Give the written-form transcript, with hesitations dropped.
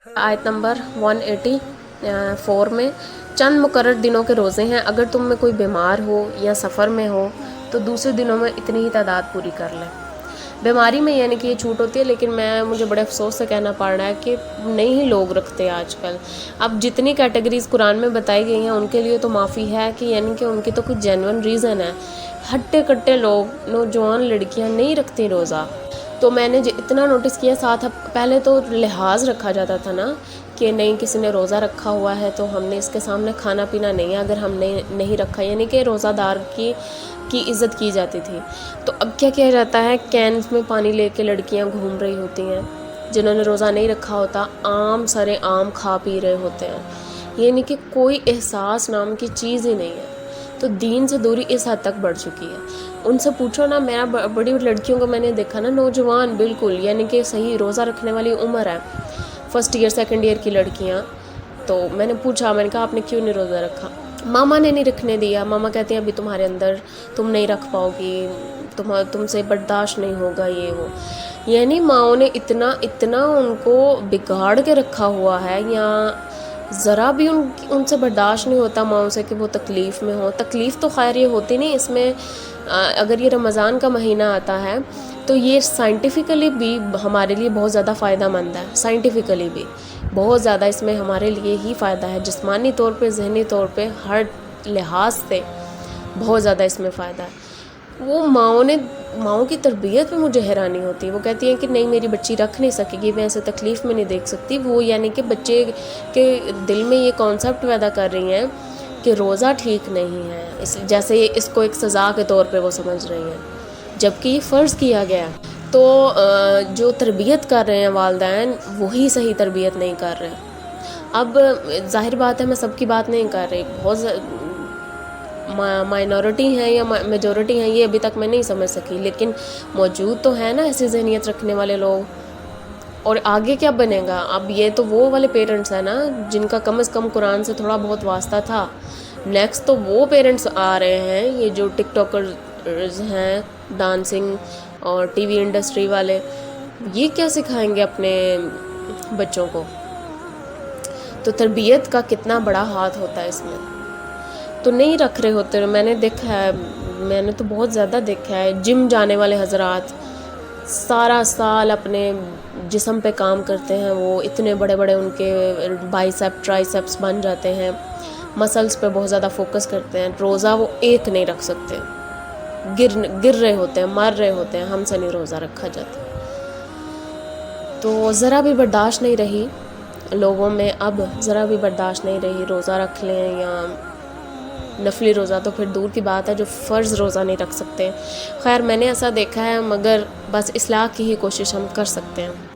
आयत नंबर 184 में चंद मुकर्रर दिनों के रोज़े हैं। अगर तुम में कोई बीमार हो या सफ़र में हो तो दूसरे दिनों में इतनी ही तादाद पूरी कर लें। बीमारी में यानी कि ये छूट होती है, लेकिन मुझे बड़े अफसोस से कहना पड़ रहा है कि नहीं ही लोग रखते आजकल। अब जितनी कैटेगरीज़ कुरान में बताई गई हैं उनके लिए तो माफ़ी है कि यानी कि उनकी तो कुछ जेन्युइन रीज़न है। हट्टे कट्टे लोग, नौजवान लड़कियां नहीं रखती रोज़ा। तो मैंने इतना नोटिस किया, साथ पहले तो लिहाज रखा जाता था ना कि नहीं किसी ने रोज़ा रखा हुआ है तो हमने इसके सामने खाना पीना नहीं है अगर हमने नहीं रखा, यानी कि रोज़ादार की इज़्ज़त की जाती थी। तो अब क्या किया जाता है, कैन्स में पानी लेके लड़कियां घूम रही होती हैं जिन्होंने रोज़ा नहीं रखा होता, आम सरे आम खा पी रहे होते हैं, यानी कि कोई एहसास नाम की चीज़ ही नहीं है। तो दीन से दूरी इस हद तक बढ़ चुकी है। उनसे पूछो ना, मेरा बड़ी लड़कियों को मैंने देखा ना, नौजवान बिल्कुल यानी कि सही रोज़ा रखने वाली उम्र है, फर्स्ट ईयर सेकंड ईयर की लड़कियां। तो मैंने पूछा, मैंने कहा आपने क्यों नहीं रोज़ा रखा? मामा ने नहीं रखने दिया। मामा कहती हैं अभी तुम्हारे अंदर, तुम नहीं रख पाओगी, तुमसे बर्दाश्त नहीं होगा, ये वो। यानी माओ ने इतना उनको बिगाड़ के रखा हुआ है, या ज़रा भी उनसे बर्दाश्त नहीं होता माओ से कि वो तकलीफ़ में हो। तकलीफ़ तो खैर ये होती नहीं इसमें। अगर ये रमज़ान का महीना आता है तो ये साइंटिफिकली भी हमारे लिए बहुत ज़्यादा फ़ायदा मंद है। साइंटिफिकली भी बहुत ज़्यादा इसमें हमारे लिए ही फ़ायदा है, जिस्मानी तौर पे, ज़हनी तौर पे, हर लिहाज से बहुत ज़्यादा इसमें फ़ायदा है। वो माओ की तरबियत में मुझे हैरानी होती है। वो कहती हैं कि नहीं मेरी बच्ची रख नहीं सकेगी, मैं ऐसे तकलीफ़ में नहीं देख सकती। वो यानी कि बच्चे के दिल में ये कॉन्सेप्ट पैदा कर रही हैं कि रोज़ा ठीक नहीं है, जैसे इसको एक सज़ा के तौर पे वो समझ रही हैं, जबकि ये फ़र्ज़ किया गया। तो जो तरबियत कर रहे हैं वालिदैन, वही सही तरबियत नहीं कर रहे। अब ज़ाहिर बात है मैं सबकी बात नहीं कर रही, बहुत माइनॉरिटी हैं या मेजॉरिटी हैं ये अभी तक मैं नहीं समझ सकी, लेकिन मौजूद तो है ना ऐसी ज़हनियत रखने वाले लोग। और आगे क्या बनेगा? अब ये तो वो वाले पेरेंट्स हैं ना जिनका कम से कम कुरान से थोड़ा बहुत वास्ता था। नेक्स्ट तो वो पेरेंट्स आ रहे हैं, ये जो टिकटॉकर्स हैं, डांसिंग और टीवी इंडस्ट्री वाले, ये क्या सिखाएंगे अपने बच्चों को? तो तरबियत का कितना बड़ा हाथ होता है इसमें। तो नहीं रख रहे होते। मैंने देखा है, मैंने तो बहुत ज़्यादा देखा है, जिम जाने वाले हजरात सारा साल अपने जिस्म पे काम करते हैं, वो इतने बड़े बड़े उनके बाइसेप ट्राइसेप्स बन जाते हैं, मसल्स पे बहुत ज़्यादा फोकस करते हैं, रोज़ा वो एक नहीं रख सकते, गिर रहे होते हैं, मर रहे होते हैं, हमसे नहीं रोज़ा रखा जाता। तो ज़रा भी बर्दाश्त नहीं रही लोगों में, अब ज़रा भी बर्दाश्त नहीं रही। रोज़ा रख लें या नफली रोज़ा तो फिर दूर की बात है, जो फ़र्ज़ रोज़ा नहीं रख सकते। खैर मैंने ऐसा देखा है, मगर बस इस्लाह की ही कोशिश हम कर सकते हैं।